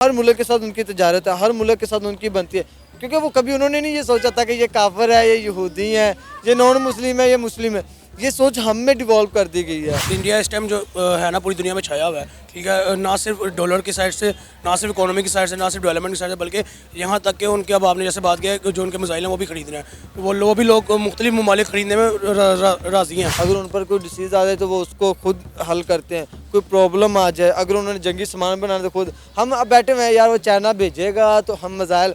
हर मुल्क के साथ उनकी तजारत है, हर मुल्क के साथ उनकी बनती है, क्योंकि वो कभी उन्होंने नहीं ये सोचा था कि ये काफिर है, ये यहूदी है, ये नॉन मुस्लिम है, ये मुस्लिम है। ये सोच हम में डिवॉल्व कर दी गई है। इंडिया इस टाइम जो है ना पूरी दुनिया में छाया हुआ है, ठीक है। ना सिर्फ डॉलर की साइड से, ना सिर्फ इकोनॉमी की साइड से, ना सिर्फ डेवलपमेंट की साइड से, बल्कि यहाँ तक कि उनके, अब आपने जैसे बात किया है, जो उनके मिसाइल हैं वो भी खरीद रहे हैं, वो भी लोग मुख्तलिफ ममालिक खरीदने में राजी हैं। अगर उन पर कोई डिसीज़ आ जाए तो वो उसको खुद हल करते हैं। कोई प्रॉब्लम आ जाए, अगर उन्होंने जंगी सामान बनाना तो खुद हम अब बैठे हुए हैं यार, वो चाइना भेजेगा तो हम मिसाइल,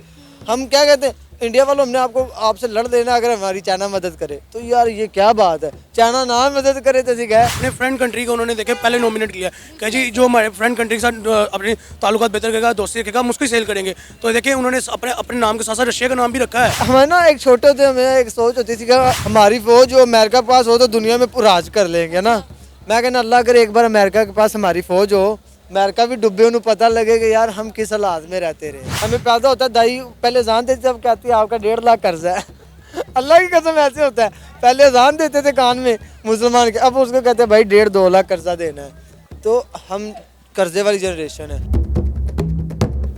हम क्या कहते हैं इंडिया वालों, हमने आपसे लड़ देना अगर हमारी चाइना मदद करे। तो यार ये क्या बात है, चाइना ना मदद करे तो ठीक है। अपने फ्रेंड कंट्री को उन्होंने देखे पहले नॉमिनेट किया कि जी जो हमारे फ्रेंड कंट्री के साथ अपने ताल्लुकात बेहतर करेगा, दोस्ती रखेगा, हम उसको सेल करेंगे। तो देखिए उन्होंने अपने अपने नाम के साथ साथ रशिया का नाम भी रखा है। हमें ना एक छोटे होते हमें एक सोच होती थी कि हमारी फौज जो अमेरिका के पास हो तो दुनिया में राज कर लेंगे ना। मैं कहना अल्लाह करे एक बार अमेरिका के पास हमारी फौज हो, अमेरिका भी डूबे, उन्हें पता लगे कि यार हम किस हालात में रहते रहे। हमें पैदा होता है दाई पहले जान देती, अब कहती है आपका 1.5 लाख कर्जा है। अल्लाह की कसम ऐसे होता है, पहले जान देते थे कान में मुसलमान के, अब उसको कहते हैं भाई 1.5-2 लाख कर्जा देना है। तो हम कर्जे वाली जनरेशन है।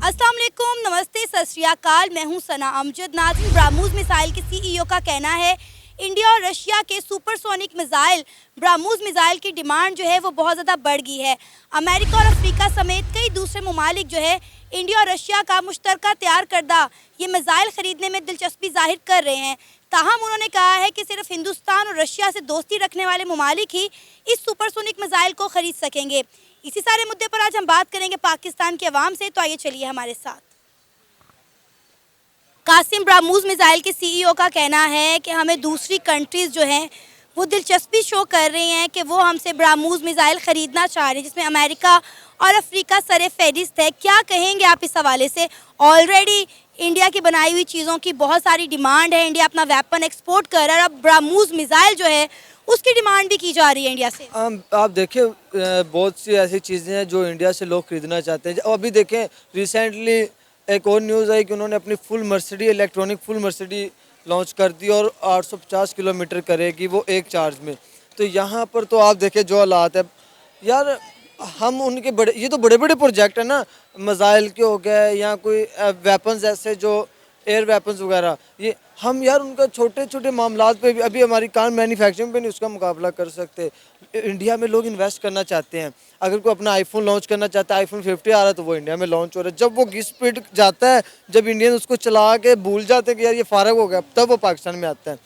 अस्सलाम वालेकुम, नमस्ते, सत श्री अकाल। मैं हूं सना अमजद। नाज़रीन, ब्राह्मोस मिसाइल के सीईओ का कहना है इंडिया और रशिया के सुपरसोनिक मिसाइल ब्राह्मोस मिसाइल की डिमांड जो है वो बहुत ज़्यादा बढ़ गई है। अमेरिका और अफ्रीका समेत कई दूसरे ममालिक जो है इंडिया और रशिया का मुश्तरका तैयार करदा ये मिसाइल ख़रीदने में दिलचस्पी जाहिर कर रहे हैं। ताहम उन्होंने कहा है कि सिर्फ हिंदुस्तान और रशिया से दोस्ती रखने वाले ममालिक ही इस सुपरसोनिक मिसाइल को ख़रीद सकेंगे। इसी सारे मुद्दे पर आज हम बात करेंगे पाकिस्तान के अवाम से, तो आइए चलिए हमारे साथ। कासिम, ब्राह्मोस मिसाइल के सीईओ का कहना है कि हमें दूसरी कंट्रीज़ जो हैं वो दिलचस्पी शो कर रही हैं कि वो हमसे ब्राह्मोस मिसाइल ख़रीदना चाह रहे हैं, जिसमें अमेरिका और अफ्रीका सरे फहरिस्त है। क्या कहेंगे आप इस हवाले से? ऑलरेडी इंडिया की बनाई हुई चीज़ों की बहुत सारी डिमांड है, इंडिया अपना वेपन एक्सपोर्ट कर रहा है, अब ब्राह्मोस मिसाइल जो है उसकी डिमांड भी की जा रही है इंडिया से। आप देखिए बहुत सी ऐसी चीज़ें हैं जो इंडिया से लोग खरीदना चाहते हैं। अभी देखें रिसेंटली एक और न्यूज़ आई कि उन्होंने अपनी full Mercedes, electronic full Mercedes launch कर दी और 850 किलोमीटर करेगी वो एक चार्ज में। तो यहाँ पर तो आप देखें जो हालात है यार, हम उनके बड़े, ये तो बड़े बड़े प्रोजेक्ट है ना, मिसाइल के हो गए या कोई वेपन्स ऐसे जो एयर वेपन्स वगैरह, ये हम यार उनका छोटे छोटे मामलात पे भी अभी हमारी कार मैन्युफैक्चरिंग पे नहीं उसका मुकाबला कर सकते। इंडिया में लोग इन्वेस्ट करना चाहते हैं, अगर कोई अपना आईफोन लॉन्च करना चाहता है, आईफोन 50 आ रहा है तो वो इंडिया में लॉन्च हो रहा है। जब वो घिस-पिट जाता है, जब इंडियन उसको चला के भूल जाते हैं कि यार ये फारग हो गया, तब वो पाकिस्तान में आता है।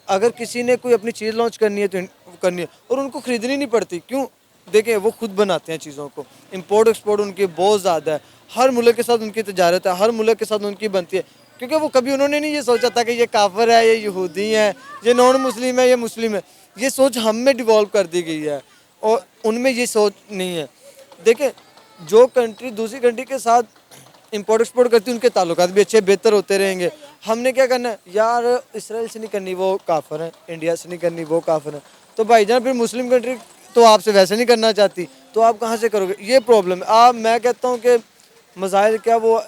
अगर किसी ने कोई अपनी चीज़ लॉन्च करनी है तो करनी है, और उनको ख़रीदनी नहीं पड़ती। क्यों? देखें वो खुद बनाते हैं चीज़ों को, इम्पोर्ट एक्सपोर्ट उनकी बहुत ज़्यादा है, हर मुल्क के साथ उनकी तजारत है, हर मुल्क के साथ उनकी बनती है, क्योंकि वो कभी उन्होंने नहीं ये सोचा था कि ये काफिर है, ये यहूदी है, ये नॉन मुस्लिम है, ये मुस्लिम है। ये सोच हम में डिवॉल्व कर दी गई है और उनमें ये सोच नहीं है। देखें जो कंट्री दूसरी कंट्री के साथ इंपोर्ट एक्सपोर्ट करती है उनके ताल्लुकात भी अच्छे बेहतर होते रहेंगे। हमने क्या करना है यार, इसराइल से नहीं करनी वो काफिर है, इंडिया से नहीं करनी वो काफिर है, तो भाईजान फिर मुस्लिम कंट्री तो आपसे वैसे नहीं करना चाहती, तो आप कहाँ से करोगे? ये प्रॉब्लम है। मैं कहता हूँ कि मिसाइल क्या, वो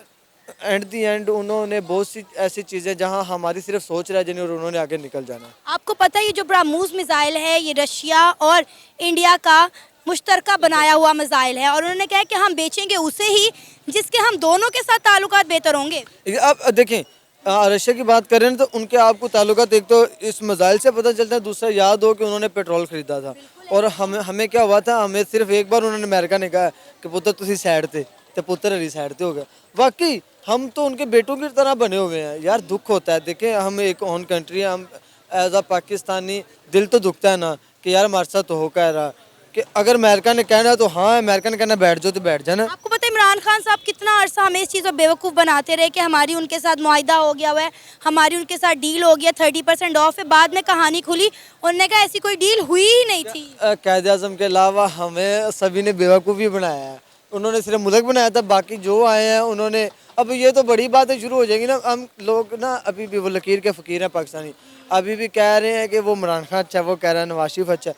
एट दी एंड उन्होंने बहुत सी ऐसी चीज़ें जहां हमारी सिर्फ सोच रह जानी और उन्होंने आगे निकल जाना है। आपको पता है ये जो ब्राह्मोस मिसाइल है ये रशिया और इंडिया का मुश्तरका बनाया हुआ मिसाइल है, और उन्होंने कहा कि हम बेचेंगे उसे ही जिसके हम दोनों के साथ ताल्लुकात बेहतर होंगे। अब देखें रशिया की बात करें तो उनके आपको ताल्लुकात एक तो इस मिसाइल से पता चलता है, दूसरा याद हो कि उन्होंने पेट्रोल खरीदा था, और हमें क्या हुआ था, हमें सिर्फ एक बार उन्होंने अमेरिका ने कहा कि पुत्र तुसी साइड थे तो पुत्र हरी साइड थे हो गया। वाकई हम तो उनके बेटों की तरह बने हुए हैं यार, दुख होता है। देखें हम एक ओन कंट्री है, हम एज अ पाकिस्तानी दिल तो दुखता है ना कि यार हमारे साथ तो हो कह रहा कि अगर अमेरिका ने कहना तो हाँ, अमेरिका ने कहना बैठ जाओ तो बैठ जाना। आपको पता है इमरान खान साहब कितना अरसा हमें इस चीज़ को बेवकूफ़ बनाते रहे कि हमारी उनके साथ मुआहिदा हो गया हुआ है, हमारी उनके साथ डील हो गया, 30% ऑफ है। बाद में कहानी खुली, उन्होंने कहा ऐसी कोई डील हुई ही नहीं थी। कायद आज़म के अलावा हमें सभी ने बेवकूफ़ ही बनाया है, उन्होंने सिर्फ मुल्क बनाया था, बाकी जो आए हैं उन्होंने, अब ये तो बड़ी बातें शुरू हो जाएंगी ना। हम लोग ना अभी भी वो लकीर के फ़कीर हैं पाकिस्तानी, अभी भी कह रहे हैं कि वो इमरान खान अच्छा, वो कह रहा है नवाज शरीफ अच्छा।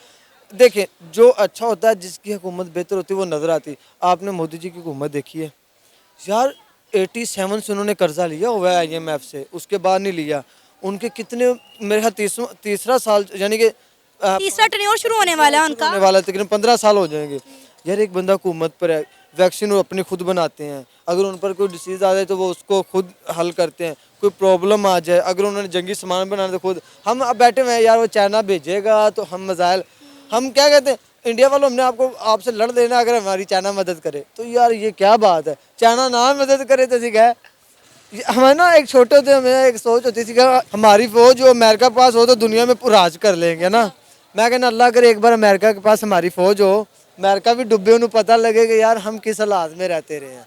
देखें जो अच्छा होता है, जिसकी हुकूमत बेहतर होती है वो नज़र आती। आपने मोदी जी की हुकूमत देखी है यार, 87 से उन्होंने कर्जा लिया हुआ है IMF से, उसके बाद नहीं लिया। उनके कितने, मेरे ख्याल तीसरा साल यानी कि तीसरा टर्न्योर शुरू होने वाला है उनका, होने वाला है, तकरीबन 15 साल हो जाएंगे। यार एक बंदा हुकूमत पर है, वैक्सीन वो अपनी खुद बनाते हैं, अगर उन पर कोई डिसीज़ आ जाए तो वो उसको खुद हल करते हैं। कोई प्रॉब्लम आ जाए, अगर उन्होंने जंगी सामान बनाना तो खुद हम अब बैठे हुए हैं यार, वो चाइना भेजेगा तो हम मिसाइल, हम क्या कहते हैं इंडिया वालों, हमने आपको आपसे लड़ देना अगर हमारी चाइना मदद करे। तो यार ये क्या बात है, चाइना ना मदद करे तो ठीक है। हमें ना एक छोटे होते हमें एक सोच होती थी कि हमारी फौज जो अमेरिका के पास हो तो दुनिया में राज कर लेंगे ना। मैं कहना अल्लाह करे एक बार अमेरिका के पास हमारी फौज हो, अमेरिका भी डुबे, उन्हें पता लगे कि यार हम किस हालात में रहते रहे हैं।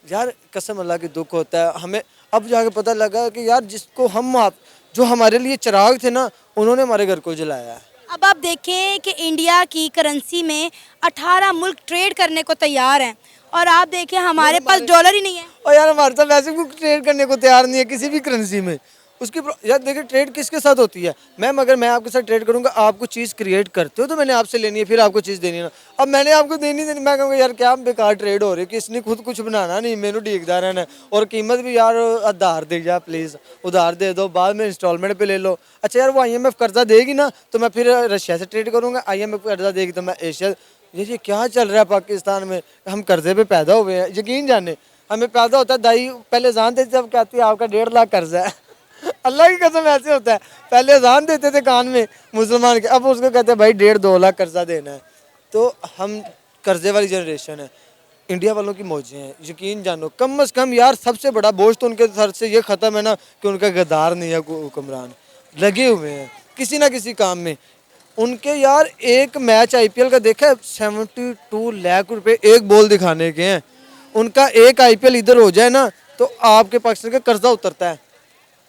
यार कसम अल्लाह की दुख होता है हमें। अब जाके पता लगा कि यार जिसको हम आप जो हमारे लिए चिराग थे ना, उन्होंने हमारे घर को जलाया है। अब आप देखें कि इंडिया की करेंसी में 18 मुल्क ट्रेड करने को तैयार हैं और आप देखें हमारे पास डॉलर ही नहीं है। और यार हमारे साथ वैसे भी ट्रेड करने को तैयार नहीं है किसी भी करेंसी में। उसकी यार देखिए ट्रेड किसके साथ होती है, मैम अगर मैं आपके साथ ट्रेड करूंगा, आपको चीज़ क्रिएट करते हो तो मैंने आपसे लेनी है, फिर आपको चीज़ देनी है ना। अब मैंने आपको देनी मैं कहूँगा यार क्या बेकार ट्रेड हो रही है कि इसने खुद कुछ बनाना नहीं, मैंने डीकदार है और कीमत भी यार उधार दे जा प्लीज़, उधार दे दो, बाद में इंस्टॉलमेंट पे ले लो। अच्छा यार वो IMF कर्जा देगी ना तो मैं फिर रशिया से ट्रेड करूँगा, IMF कर्जा देगी तो मैं एशिया। ये क्या चल रहा है पाकिस्तान में, हम कर्जे पे पैदा हुए हैं। यकीन जाने हमें पैदा होता है दाई पहले जान देती जब कहती है आपका 1.5 लाख कर्जा है। अल्लाह की कसम ऐसे होता है, पहले अजान देते थे कान में मुसलमान के, अब उसको कहते हैं भाई 1.5-2 लाख कर्जा देना है। तो हम कर्जे वाली जनरेशन है, इंडिया वालों की मौजें हैं। यकीन जानो कम से कम यार सबसे बड़ा बोझ तो उनके सर से ये ख़त्म है ना कि उनका गद्दार नहीं है हुक्मरान, लगे हुए हैं किसी ना किसी काम में। उनके यार एक मैच IPL का देखा है 72 लाख रुपए एक बॉल दिखाने के हैं। उनका एक IPL इधर हो जाए ना तो आपके पाकिस्तान का कर्जा उतरता है।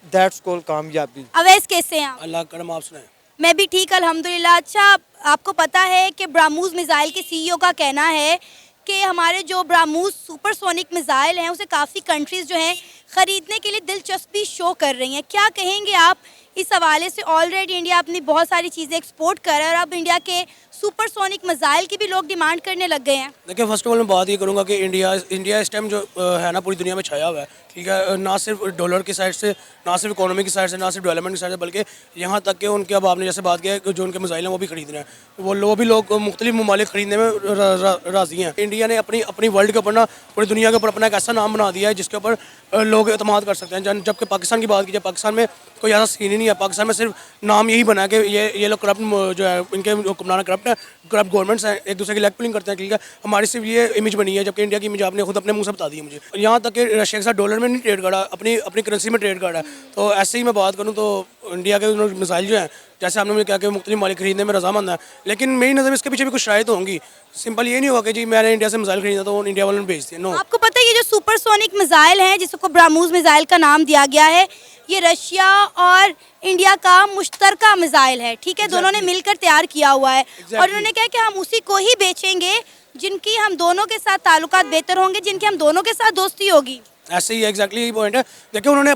दैट्स कॉल कामयाबी। अवैस कैसे हैं आप? अल्लाह करम, आप सुनाएं। मैं भी ठीक अल्हम्दुलिल्लाह। अच्छा आपको पता है कि ब्राह्मोस मिसाइल के CEO का कहना है कि हमारे जो ब्राह्मोस सुपरसोनिक मिसाइल हैं उसे काफ़ी कंट्रीज़ जो हैं ख़रीदने के लिए दिलचस्पी शो कर रही हैं। क्या कहेंगे आप इस हवाले से? ऑलरेडी इंडिया अपनी बहुत सारी चीज़ें एक्सपोर्ट कर रहा है और अब इंडिया के सुपरसोनिक मिसाइल की भी लोग डिमांड करने लग गए हैं। देखिए फर्स्ट ऑफ ऑल मैं बात ये करूँगा कि इंडिया इस टाइम जो है ना पूरी दुनिया में छाया हुआ है, ठीक है। ना सिर्फ डॉलर की साइड से, ना सिर्फ इकोनॉमी की साइड से, ना सिर्फ डेवलपमेंट की साइड से, बल्कि यहाँ तक कि उनके अब आपने जैसे बात किया है जो उनके मिसाइल हैं वो भी खरीद रहे हैं, वो भी लोग मुख्तलिफ ममालिक खरीदने में राज़ी हैं। इंडिया ने अपनी वर्ल्ड के ऊपर ना पूरी दुनिया के ऊपर अपना एक ऐसा नाम बना दिया है जिसके ऊपर लोग एतमाद कर सकते हैं। जबकि पाकिस्तान की बात की जाए, पाकिस्तान में कोई ऐसा सीन ही नहीं है। पाकिस्तान में सिर्फ नाम यही बना है कि ये लोग करप्ट जो है, इनके हुक्मरान करप्ट है, करप्ट गवर्नमेंट्स हैं, एक दूसरे की लेग पुलिंग करते हैं, ठीक है। हमारी सिर्फ ये इमेज बनी है, जबकि इंडिया की इमेज आपने खुद अपने मुंह से बता दी है मुझे। यहाँ तक कि रशिया के साथ डॉलर में नहीं ट्रेड करा, अपनी करेंसी में ट्रेड करा है। तो ऐसे ही मैं बात करूँ तो इंडिया के मिसाइल जो हैं, जैसे आपने मुझे कहा कि मुख्तलिफ मालिक खरीदने में रजामंद है, लेकिन मेरी नज़र में इसके पीछे भी कुछ शायद होंगी। सिंपल ये नहीं होगा कि जी मैंने इंडिया से मिसाइल खरीदा तो इंडिया वालों ने भेज दिया। नो, आपको पता है ये जो सुपरसोनिक मिसाइल है जिसको ब्राह्मोस मिसाइल का नाम दिया गया है, ये रशिया और इंडिया का मुश्तरका मिसाइल है, ठीक है। दोनों ने मिलकर तैयार किया हुआ है और उन्होंने कहा कि हम उसी को ही बेचेंगे जिनकी हम दोनों के साथ ताल्लुकात बेहतर होंगे, जिनकी हम दोनों के साथ दोस्ती होगी। ऐसे ही एग्जैक्टली यही पॉइंट है। देखिए उन्होंने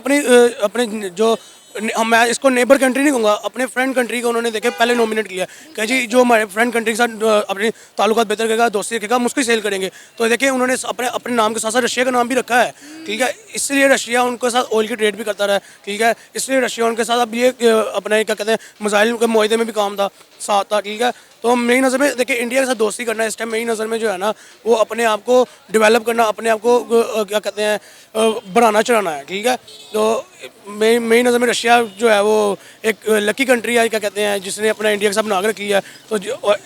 अपने जो मैं इसको नेबर कंट्री नहीं कहूँगा, अपने फ्रेंड कंट्री को उन्होंने देखे पहले नॉमिनेट किया कि जी जो हमारे फ्रेंड कंट्री के साथ अपने ताल्लुकात बेहतर करेगा, दोस्ती रखेगा, हम उसको सेल करेंगे। तो देखिए उन्होंने अपने नाम के साथ साथ रशिया का नाम भी रखा है, ठीक है। इसलिए रशिया उनके साथ ऑयल की ट्रेड भी करता रहा है, ठीक है। इसलिए रशिया उनके साथ अब ये अपने क्या कहते हैं मिसाइल के मुआहदे में भी काम था, साथ था, ठीक है। तो मेरी नज़र में देखिए इंडिया के साथ दोस्ती करना इस टाइम मेरी नज़र में जो है ना वो अपने आप को डेवलप करना, अपने आप को क्या कहते हैं बढ़ाना चढ़ाना है, ठीक है। तो मेरी नज़र में रशिया जो है वो एक लकी कंट्री है, क्या कहते हैं, जिसने अपना इंडिया के साथ बना के रखी है। तो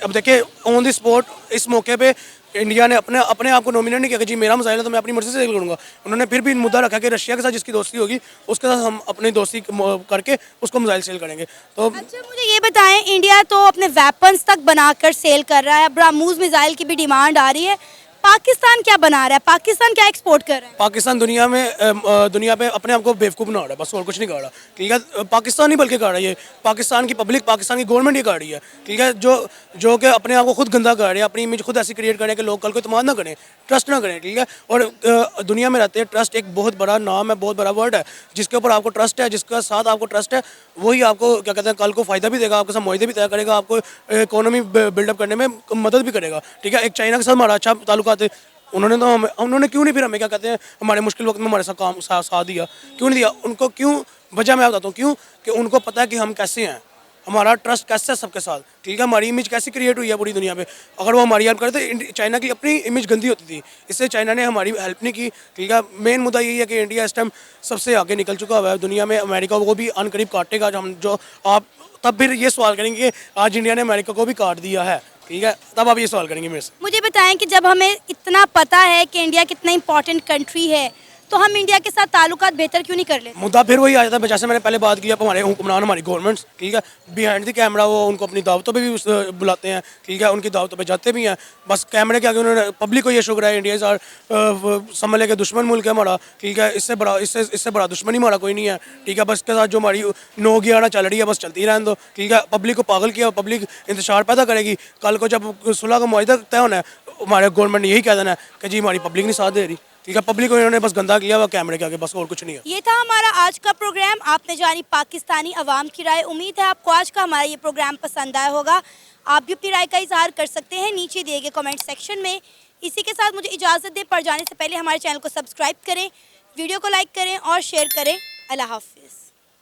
अब देखिए ऑन द स्पॉट इस मौके पे इंडिया ने अपने आप को नॉमिनेट नहीं किया कि जी मेरा मिसाइल है तो मैं अपनी मर्जी से सेल करूँगा। उन्होंने फिर भी मुद्दा रखा कि रशिया के साथ जिसकी दोस्ती होगी उसके साथ हम अपनी दोस्ती करके उसको मिसाइल सेल करेंगे। तो अच्छा मुझे ये बताएं, इंडिया तो अपने वेपन्स तक बनाकर सेल कर रहा है, ब्राह्मोस मिसाइल की भी डिमांड आ रही है, पाकिस्तान क्या बना रहा है, पाकिस्तान क्या एक्सपोर्ट कर रहा है? पाकिस्तान दुनिया पे अपने आप को बेवकूफ़ बना रहा है, बस और कुछ नहीं कर रहा, ठीक है। पाकिस्तान ही बल्कि कर रहा है, ये पाकिस्तान की पब्लिक, पाकिस्तान की गवर्नमेंट ये कर रही है, ठीक है। जो कि अपने आप को खुद गंदा कर रहे हैं, अपनी इमेज खुद ऐसी क्रिएट करें कि लोग कल को इत्मीनान ना करें, ट्रस्ट ना करें, ठीक है। और दुनिया में रहते हैं, ट्रस्ट एक बहुत बड़ा नाम है, बहुत बड़ा वर्ड है। जिसके ऊपर आपको ट्रस्ट है, जिसके साथ आपको ट्रस्ट है, वही आपको क्या कहते हैं कल को फ़ायदा भी देगा, आपके साथ मुआहदे भी तय करेगा, आपको इकोनॉमी बिल्डअप करने में मदद भी करेगा, ठीक है। एक चाइना के साथ हमारा अच्छा ताल्लुकात है, उन्होंने क्यों नहीं फिर हमें क्या कहते हैं हमारे मुश्किल वक्त में हमारे साथ साथ दिया, क्यों नहीं दिया उनको? क्यों? वजह मैं बताता हूँ क्यों, कि उनको पता है कि हम कैसे हैं, हमारा ट्रस्ट कैसे है सबके साथ, ठीक है, हमारी इमेज कैसे क्रिएट हुई है पूरी दुनिया में। अगर वो हमारी हेल्प करते, चाइना की अपनी इमेज गंदी होती थी, इससे चाइना ने हमारी हेल्प नहीं की, ठीक है। मेन मुद्दा यही है कि इंडिया इस टाइम सबसे आगे निकल चुका हुआ है दुनिया में, अमेरिका को भी अनकरीब काटेगा हम जो आप तब फिर ये सवाल करेंगे कि आज इंडिया ने अमेरिका को भी काट दिया है, ठीक है, तब आप ये सवाल करेंगे मेरे से। मुझे बताएं कि जब हमें इतना पता है कि इंडिया कितना इंपॉर्टेंट कंट्री है, तो हम इंडिया के साथ ताल्लुकात बेहतर क्यों नहीं कर लेते? मुद्दा फिर वही आ जाता है, जैसे मैंने पहले बात की, हमारे हुक्मरान, हमारी गवर्नमेंट्स, ठीक है, बिहाइंड द कैमरा वो उनको अपनी दावतों पे भी बुलाते हैं, ठीक है, उनकी दावतों पे जाते भी हैं, बस कैमरे के आगे उन्होंने पब्लिक को ये शो कराया इंडिया इज़ समझ लेके दुश्मन मुल्क है हमारा, ठीक है, इससे बड़ा दुश्मन ही हमारा कोई नहीं है, ठीक है, बस इसके साथ जो हमारी 9/11 चल रही है बस चलती रहने दो, ठीक है। पब्लिक को पागल किया, पब्लिक इंतजार पैदा करेगी, कल को जब सुलह का मुआहदा तय होना है, हमारे गवर्नमेंट ने यही कह देना है कि जी हमारी पब्लिक नहीं साथ दे रही, ठीक है, पब्लिक को इन्होंने बस गंदा किया हुआ कैमरे के आगे, बस और कुछ नहीं है। ये था हमारा आज का प्रोग्राम। आपने जानी पाकिस्तानी अवाम की राय। उम्मीद है आपको आज का हमारा ये प्रोग्राम पसंद आया होगा। आप भी अपनी राय का इजहार कर सकते हैं नीचे दिए गए कमेंट सेक्शन में। इसी के साथ मुझे इजाज़त दें, पर जाने से पहले हमारे चैनल को सब्सक्राइब करें, वीडियो को लाइक करें और शेयर करें। अल्लाह हाफिज़।